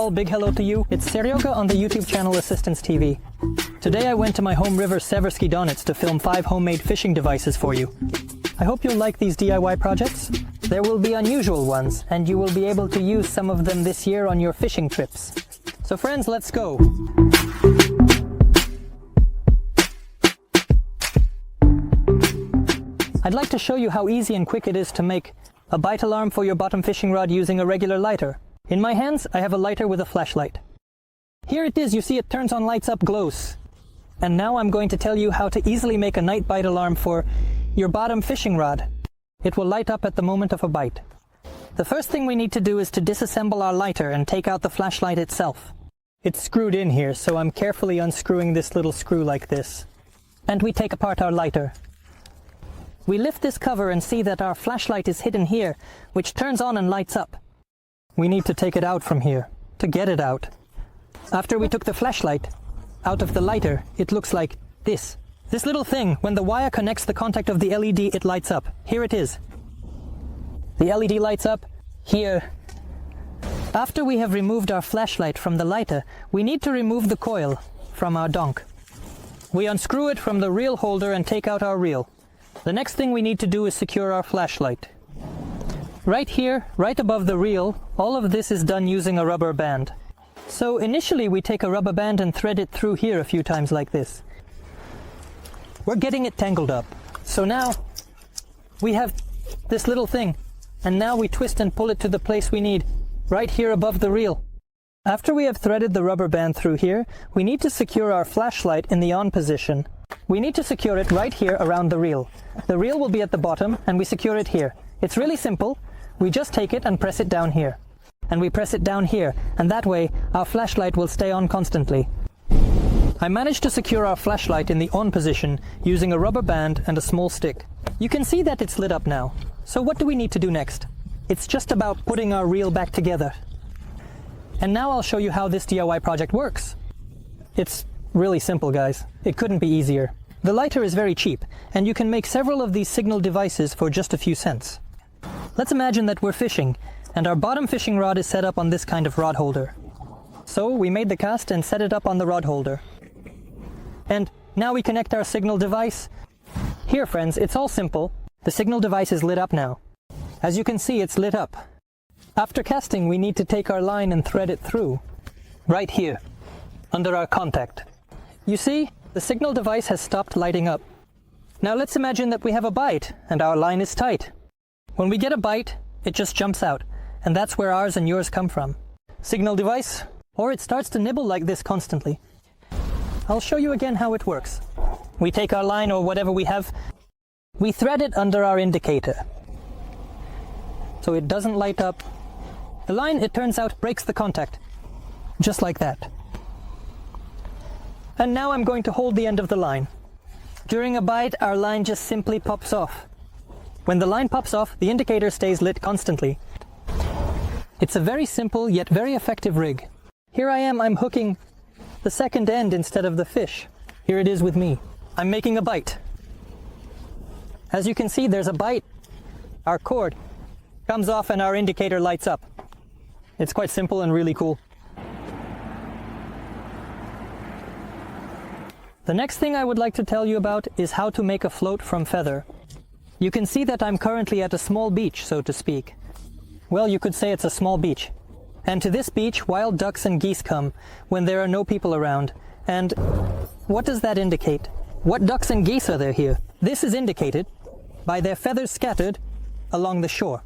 all, big hello to you. It's Seryoga on the YouTube channel Assistance TV. Today I went to my home river Seversky Donets to film 5 homemade fishing devices for you. I hope you'll like these DIY projects. There will be unusual ones, and you will be able to use some of them this year on your fishing trips. So friends, let's go! I'd like to show you how easy and quick it is to make a bite alarm for your bottom fishing rod using a regular lighter. In my hands, I have a lighter with a flashlight. Here it is, you see it turns on, lights up, glows. And now I'm going to tell you how to easily make a night bite alarm for your bottom fishing rod. It will light up at the moment of a bite. The first thing we need to do is to disassemble our lighter and take out the flashlight itself. It's screwed in here, so I'm carefully unscrewing this little screw like this. And we take apart our lighter. We lift this cover and see that our flashlight is hidden here, which turns on and lights up. We need to take it out from here, to get it out. After we took the flashlight out of the lighter, it looks like this. This little thing, when the wire connects the contact of the LED, it lights up. Here it is. The LED lights up here. After we have removed our flashlight from the lighter, we need to remove the coil from our donk. We unscrew it from the reel holder and take out our reel. The next thing we need to do is secure our flashlight. Right here, right above the reel, all of this is done using a rubber band. So initially we take a rubber band and thread it through here a few times like this. We're getting it tangled up. So now we have this little thing, and now we twist and pull it to the place we need, right here above the reel. After we have threaded the rubber band through here, we need to secure our flashlight in the on position. We need to secure it right here around the reel. The reel will be at the bottom and we secure it here. It's really simple. We just take it and press it down here. And we press it down here, and that way our flashlight will stay on constantly. I managed to secure our flashlight in the on position using a rubber band and a small stick. You can see that it's lit up now. So what do we need to do next? It's just about putting our reel back together. And now I'll show you how this DIY project works. It's really simple, guys. It couldn't be easier. The lighter is very cheap, and you can make several of these signal devices for just a few cents. Let's imagine that we're fishing, and our bottom fishing rod is set up on this kind of rod holder. So we made the cast and set it up on the rod holder. And now we connect our signal device. Here, friends, it's all simple. The signal device is lit up now. As you can see, it's lit up. After casting, we need to take our line and thread it through. Right here, under our contact. You see, the signal device has stopped lighting up. Now let's imagine that we have a bite, and our line is tight. When we get a bite, it just jumps out, and that's where ours and yours come from. Signal device, or it starts to nibble like this constantly. I'll show you again how it works. We take our line or whatever we have, we thread it under our indicator. So it doesn't light up. The line, it turns out, breaks the contact. Just like that. And now I'm going to hold the end of the line. During a bite, our line just simply pops off. When the line pops off, the indicator stays lit constantly. It's a very simple yet very effective rig. Here I am, I'm hooking the second end instead of the fish. Here it is with me. I'm making a bite. As you can see, there's a bite. Our cord comes off and our indicator lights up. It's quite simple and really cool. The next thing I would like to tell you about is how to make a float from feather. You can see that I'm currently at a small beach, so to speak. Well, you could say it's a small beach. And to this beach, wild ducks and geese come when there are no people around. And what does that indicate? What ducks and geese are there here? This is indicated by their feathers scattered along the shore.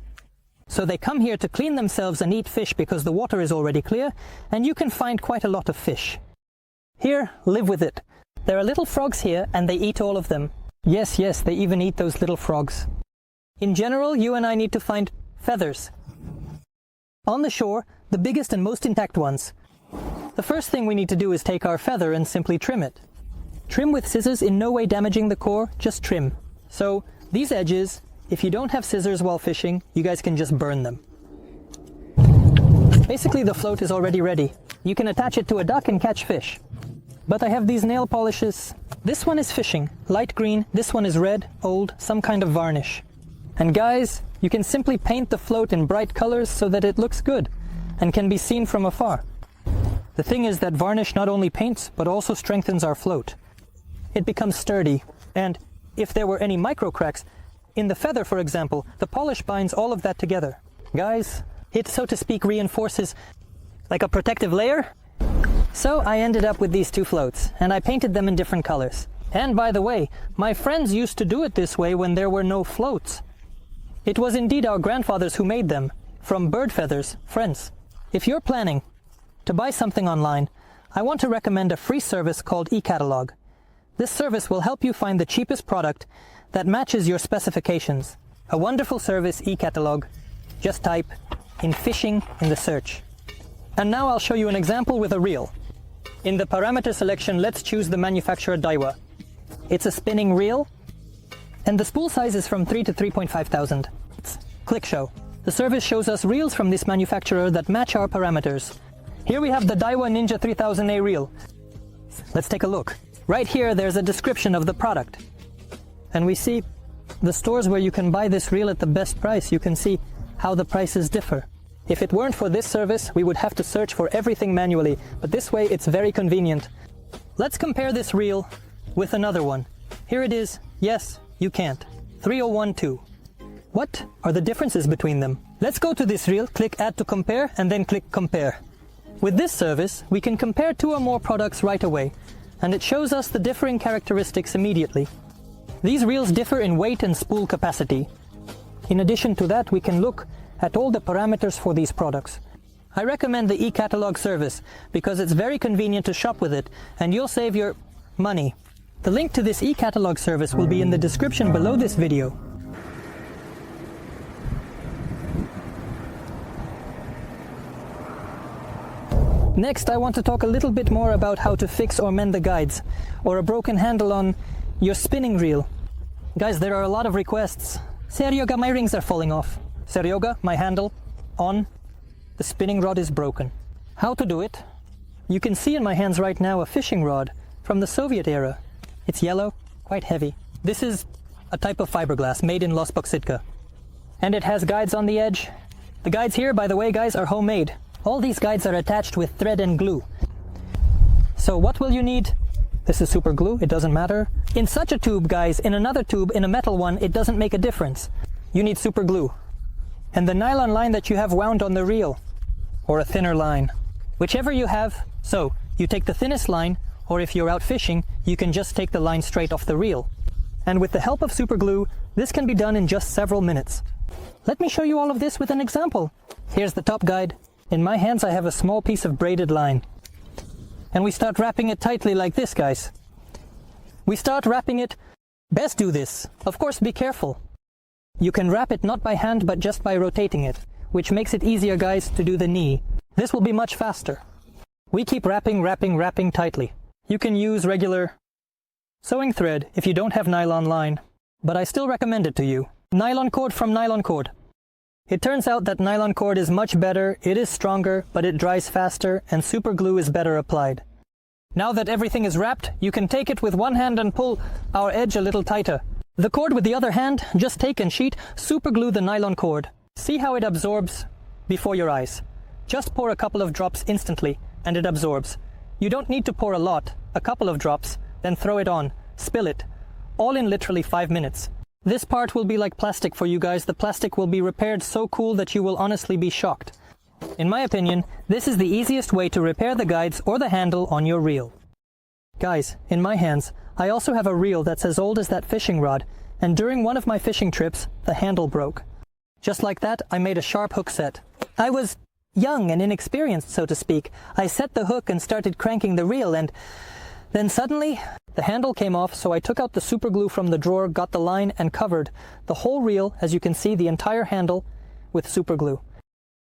So they come here to clean themselves and eat fish because the water is already clear, and you can find quite a lot of fish. Here, live with it. There are little frogs here, and they eat all of them. Yes, they even eat those little frogs. In general, you and I need to find feathers. On the shore, the biggest and most intact ones. The first thing we need to do is take our feather and simply trim it. Trim with scissors, in no way damaging the core, just trim. So, these edges, if you don't have scissors while fishing, you guys can just burn them. Basically, the float is already ready. You can attach it to a duck and catch fish. But I have these nail polishes. This one is fishing, light green. This one is red, old, some kind of varnish. And guys, you can simply paint the float in bright colors so that it looks good and can be seen from afar. The thing is that varnish not only paints, but also strengthens our float. It becomes sturdy, and if there were any micro cracks, in the feather for example, the polish binds all of that together. Guys, it so to speak reinforces like a protective layer. So I ended up with these two floats, and I painted them in different colors. And by the way, my friends used to do it this way when there were no floats. It was indeed our grandfathers who made them, from bird feathers, friends. If you're planning to buy something online, I want to recommend a free service called eCatalog. This service will help you find the cheapest product that matches your specifications. A wonderful service, eCatalog. Just type in fishing in the search. And now I'll show you an example with a reel. In the parameter selection, let's choose the manufacturer Daiwa. It's a spinning reel, and the spool size is from 3 to 3.5 thousand. Click show. The service shows us reels from this manufacturer that match our parameters. Here we have the Daiwa Ninja 3000A reel. Let's take a look. Right here, there's a description of the product. And we see the stores where you can buy this reel at the best price. You can see how the prices differ. If it weren't for this service, we would have to search for everything manually, but this way it's very convenient. Let's compare this reel with another one. Here it is. Yes, you can't. 3012. What are the differences between them? Let's go to this reel, click Add to Compare, and then click Compare. With this service, we can compare two or more products right away, and it shows us the differing characteristics immediately. These reels differ in weight and spool capacity. In addition to that, we can look at all the parameters for these products. I recommend the eCatalog service because it's very convenient to shop with it, and you'll save your money. The link to this eCatalog service will be in the description below this video. Next, I want to talk a little bit more about how to fix or mend the guides, or a broken handle on your spinning reel. Guys, there are a lot of requests. Seryoga, my rings are falling off. Seryoga, my handle, on. The spinning rod is broken. How to do it? You can see in my hands right now a fishing rod from the Soviet era. It's yellow, quite heavy. This is a type of fiberglass made in Losbok-Sitka. And it has guides on the edge. The guides here, by the way, guys, are homemade. All these guides are attached with thread and glue. So what will you need? This is super glue, it doesn't matter. In such a tube, guys, in another tube, in a metal one, it doesn't make a difference. You need super glue. And the nylon line that you have wound on the reel, or a thinner line, whichever you have. So you take the thinnest line, or if you're out fishing, you can just take the line straight off the reel. And with the help of super glue, this can be done in just several minutes. Let me show you all of this with an example. Here's the top guide. In my hands, I have a small piece of braided line. And we start wrapping it tightly like this, guys. We start wrapping it. Best do this. Of course, be careful. You can wrap it not by hand, but just by rotating it, which makes it easier, guys, to do the knee. This will be much faster. We keep wrapping tightly. You can use regular sewing thread if you don't have nylon line, but I still recommend it to you. Nylon cord from nylon cord. It turns out that nylon cord is much better, it is stronger, but it dries faster, and super glue is better applied. Now that everything is wrapped, you can take it with one hand and pull our edge a little tighter. The cord with the other hand, just take and sheet, super glue the nylon cord. See how it absorbs before your eyes. Just pour a couple of drops instantly, and it absorbs. You don't need to pour a lot, a couple of drops, then throw it on, spill it, all in literally 5 minutes. This part will be like plastic for you guys. The plastic will be repaired so cool that you will honestly be shocked. In my opinion, this is the easiest way to repair the guides or the handle on your reel. Guys, in my hands, I also have a reel that's as old as that fishing rod, and during one of my fishing trips, the handle broke. Just like that, I made a sharp hook set. I was young and inexperienced, so to speak. I set the hook and started cranking the reel, and then suddenly, the handle came off, so I took out the super glue from the drawer, got the line, and covered the whole reel, as you can see, the entire handle, with super glue.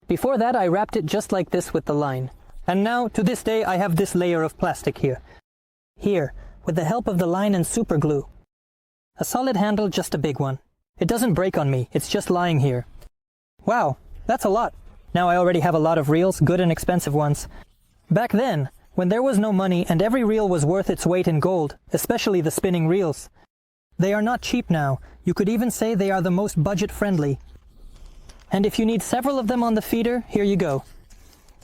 Before that, I wrapped it just like this with the line. And now, to this day, I have this layer of plastic here. Here, with the help of the line and super glue. A solid handle, just a big one. It doesn't break on me, it's just lying here. Wow, that's a lot. Now I already have a lot of reels, good and expensive ones. Back then, when there was no money and every reel was worth its weight in gold, especially the spinning reels. They are not cheap now. You could even say they are the most budget-friendly. And if you need several of them on the feeder, here you go.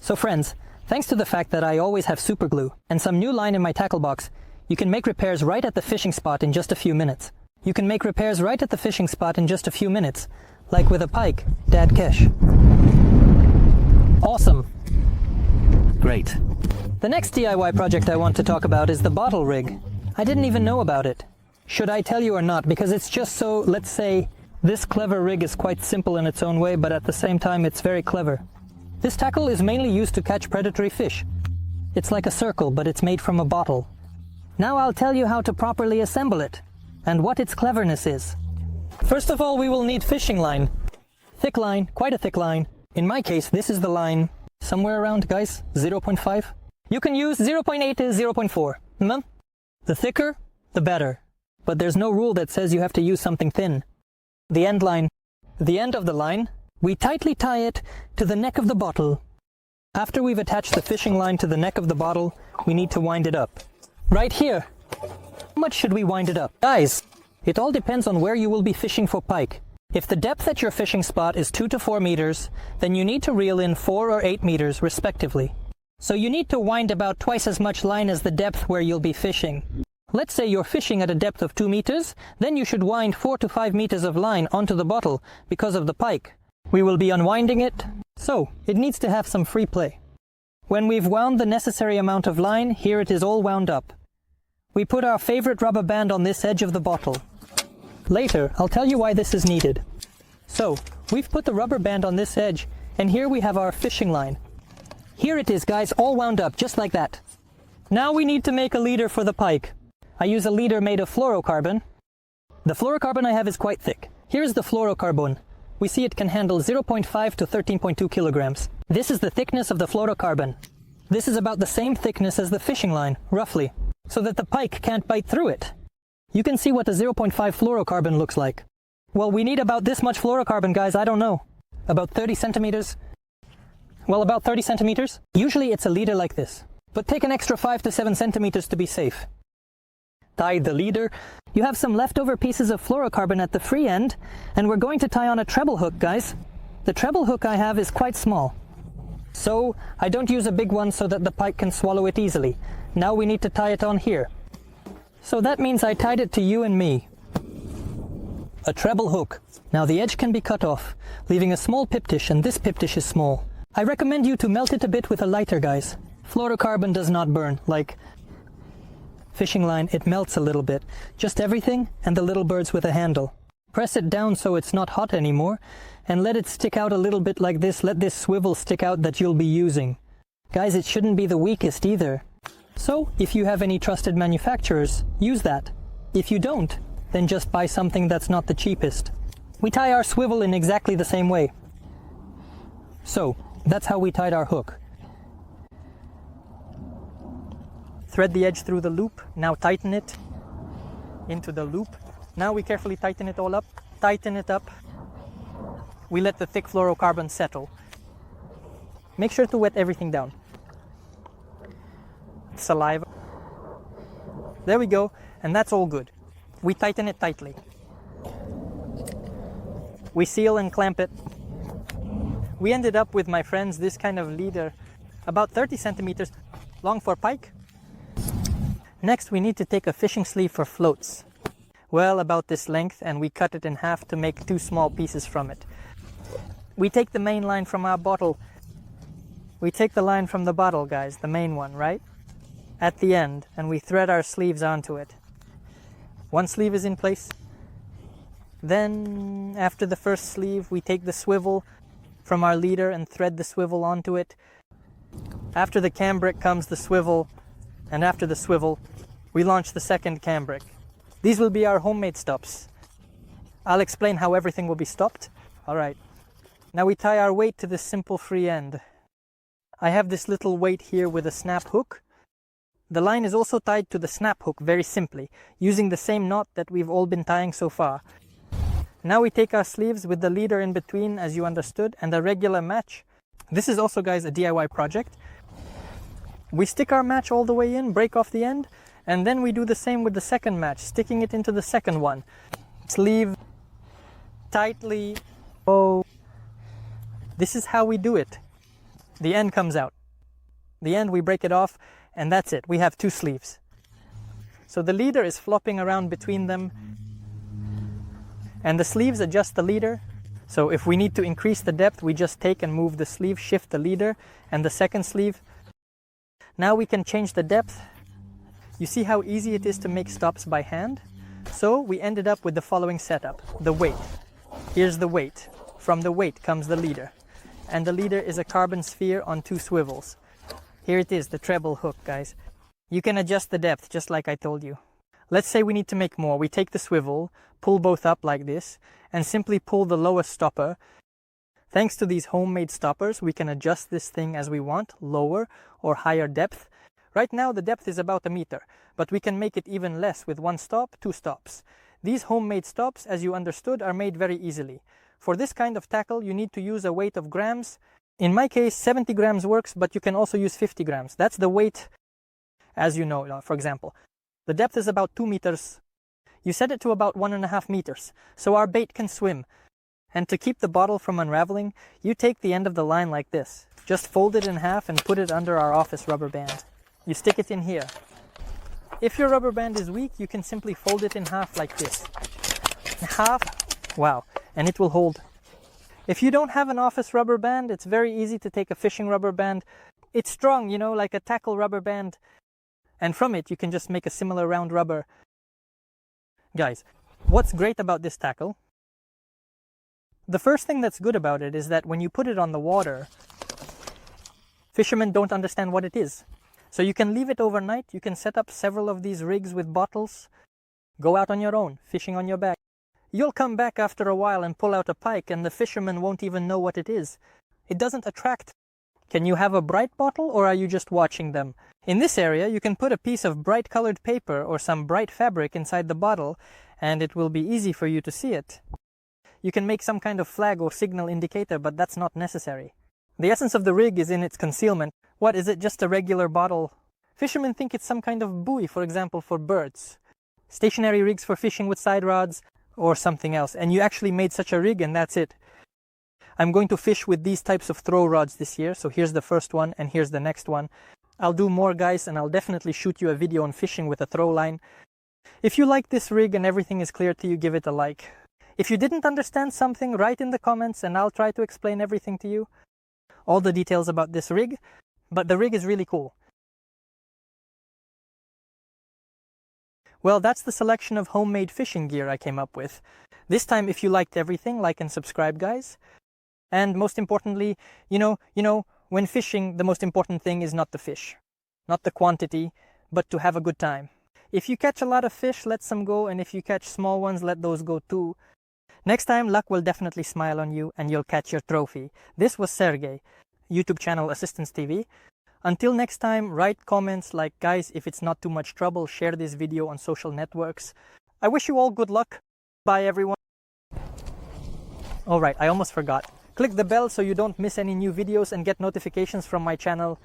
So friends, Thanks to the fact that I always have super glue and some new line in my tackle box, you can make repairs right at the fishing spot in just a few minutes. You can make repairs right at the fishing spot in just a few minutes, like with a pike, Dad Kesh. Awesome. Great. The next DIY project I want to talk about is the bottle rig. I didn't even know about it. Should I tell you or not? Because it's just so, let's say, this clever rig is quite simple in its own way, but at the same time it's very clever. This tackle is mainly used to catch predatory fish. It's like a circle, but it's made from a bottle. Now I'll tell you how to properly assemble it, and what its cleverness is. First of all, we will need fishing line. Thick line, quite a thick line. In my case, this is the line, somewhere around, guys, 0.5. You can use 0.8 to 0.4. The thicker, the better. But there's no rule that says you have to use something thin. The end line. The end of the line, we tightly tie it to the neck of the bottle. After we've attached the fishing line to the neck of the bottle, we need to wind it up. Right here. How much should we wind it up? Guys, it all depends on where you will be fishing for pike. If the depth at your fishing spot is 2 to 4 meters, then you need to reel in 4 or 8 meters respectively. So you need to wind about twice as much line as the depth where you'll be fishing. Let's say you're fishing at a depth of 2 meters, then you should wind 4 to 5 meters of line onto the bottle because of the pike. We will be unwinding it, so it needs to have some free play. When we've wound the necessary amount of line, here it is all wound up. We put our favorite rubber band on this edge of the bottle. Later, I'll tell you why this is needed. So, we've put the rubber band on this edge, and here we have our fishing line. Here it is, guys, all wound up, just like that. Now we need to make a leader for the pike. I use a leader made of fluorocarbon. The fluorocarbon I have is quite thick. Here is the fluorocarbon. We see it can handle 0.5 to 13.2 kilograms. This is the thickness of the fluorocarbon. This is about the same thickness as the fishing line, roughly, so that the pike can't bite through it. You can see what the 0.5 fluorocarbon looks like. Well, we need about this much fluorocarbon, guys, I don't know. About 30 centimeters? Well, about 30 centimeters. Usually it's a leader like this, but take an extra 5 to 7 centimeters to be safe. Tie the leader. You have some leftover pieces of fluorocarbon at the free end, and we're going to tie on a treble hook, guys. The treble hook I have is quite small, so I don't use a big one so that the pike can swallow it easily. Now we need to tie it on here. So that means I tied it to you and me. A treble hook. Now the edge can be cut off, leaving a small pip dish, and this pip dish is small. I recommend you to melt it a bit with a lighter, guys. Fluorocarbon does not burn, like fishing line, it melts a little bit. Just everything and the little birds with a handle. Press it down so it's not hot anymore, and let it stick out a little bit like this. Let this swivel stick out that you'll be using. Guys, it shouldn't be the weakest either. So, if you have any trusted manufacturers, use that. If you don't, then just buy something that's not the cheapest. We tie our swivel in exactly the same way. So, that's how we tied our hook. Thread the edge through the loop, now tighten it into the loop. Now we carefully tighten it all up, tighten it up. We let the thick fluorocarbon settle. Make sure to wet everything down. Saliva. There we go, and that's all good. We tighten it tightly. We seal and clamp it. We ended up with, my friends, this kind of leader, about 30 centimeters long for pike. Next, we need to take a fishing sleeve for floats. Well, about this length, and we cut it in half to make 2 small pieces from it. We take the main line from our bottle. We take the line from the bottle, guys, the main one, right? At the end, and we thread our sleeves onto it. One sleeve is in place. Then, after the first sleeve, we take the swivel from our leader and thread the swivel onto it. After the cambric comes the swivel, and after the swivel, we launch the second cambric. These will be our homemade stops. I'll explain how everything will be stopped. Alright. Now we tie our weight to this simple free end. I have this little weight here with a snap hook. The line is also tied to the snap hook very simply, using the same knot that we've all been tying so far. Now we take our sleeves with the leader in between, as you understood, and a regular match. This is also, guys, a DIY project. We stick our match all the way in, break off the end, and then we do the same with the second match, sticking it into the second one. Sleeve tightly. Oh, this is how we do it. The end comes out. The end, we break it off, and that's it. We have 2 sleeves. So the leader is flopping around between them, and the sleeves adjust the leader. So if we need to increase the depth, we just take and move the sleeve, shift the leader and the second sleeve. Now we can change the depth. You see how easy it is to make stops by hand? So we ended up with the following setup. The weight. Here's the weight. From the weight comes the leader. And the leader is a carbon sphere on 2 swivels. Here it is, the treble hook, guys. You can adjust the depth, just like I told you. Let's say we need to make more. We take the swivel, pull both up like this, and simply pull the lowest stopper. Thanks to these homemade stoppers, we can adjust this thing as we want, lower or higher depth. Right now the depth is about 1 meter, but we can make it even less with 1 stop, 2 stops. These homemade stops, as you understood, are made very easily. For this kind of tackle, you need to use a weight of grams. In my case, 70 grams works, but you can also use 50 grams. That's the weight, as you know, for example. The depth is about 2 meters. You set it to about 1.5 meters, so our bait can swim. And to keep the bottle from unraveling, you take the end of the line like this. Just fold it in half and put it under our office rubber band. You stick it in here. If your rubber band is weak, you can simply fold it in half like this. Half, wow, and it will hold. If you don't have an office rubber band, it's very easy to take a fishing rubber band. It's strong, you know, like a tackle rubber band. And from it, you can just make a similar round rubber. Guys, what's great about this tackle? The first thing that's good about it is that when you put it on the water, fishermen don't understand what it is. So you can leave it overnight, you can set up several of these rigs with bottles, go out on your own, fishing on your back. You'll come back after a while and pull out a pike and the fisherman won't even know what it is. It doesn't attract. Can you have a bright bottle or are you just watching them? In this area, you can put a piece of bright colored paper or some bright fabric inside the bottle and it will be easy for you to see it. You can make some kind of flag or signal indicator, but that's not necessary. The essence of the rig is in its concealment. What, is it just a regular bottle? Fishermen think it's some kind of buoy, for example, for birds. Stationary rigs for fishing with side rods or something else. And you actually made such a rig and that's it. I'm going to fish with these types of throw rods this year. So here's the first one and here's the next one. I'll do more, guys, and I'll definitely shoot you a video on fishing with a throw line. If you like this rig and everything is clear to you, give it a like. If you didn't understand something, write in the comments and I'll try to explain everything to you. All the details about this rig, but the rig is really cool. Well, that's the selection of homemade fishing gear I came up with. This time, if you liked everything, like and subscribe, guys. And most importantly, you know, when fishing, the most important thing is not the fish, not the quantity, but to have a good time. If you catch a lot of fish, let some go, and if you catch small ones, let those go too. Next time, luck will definitely smile on you and you'll catch your trophy. This was Sergey, YouTube channel Assistance TV. Until next time, write comments like, guys, if it's not too much trouble, share this video on social networks. I wish you all good luck. Bye, everyone. Alright, I almost forgot. Click the bell so you don't miss any new videos and get notifications from my channel.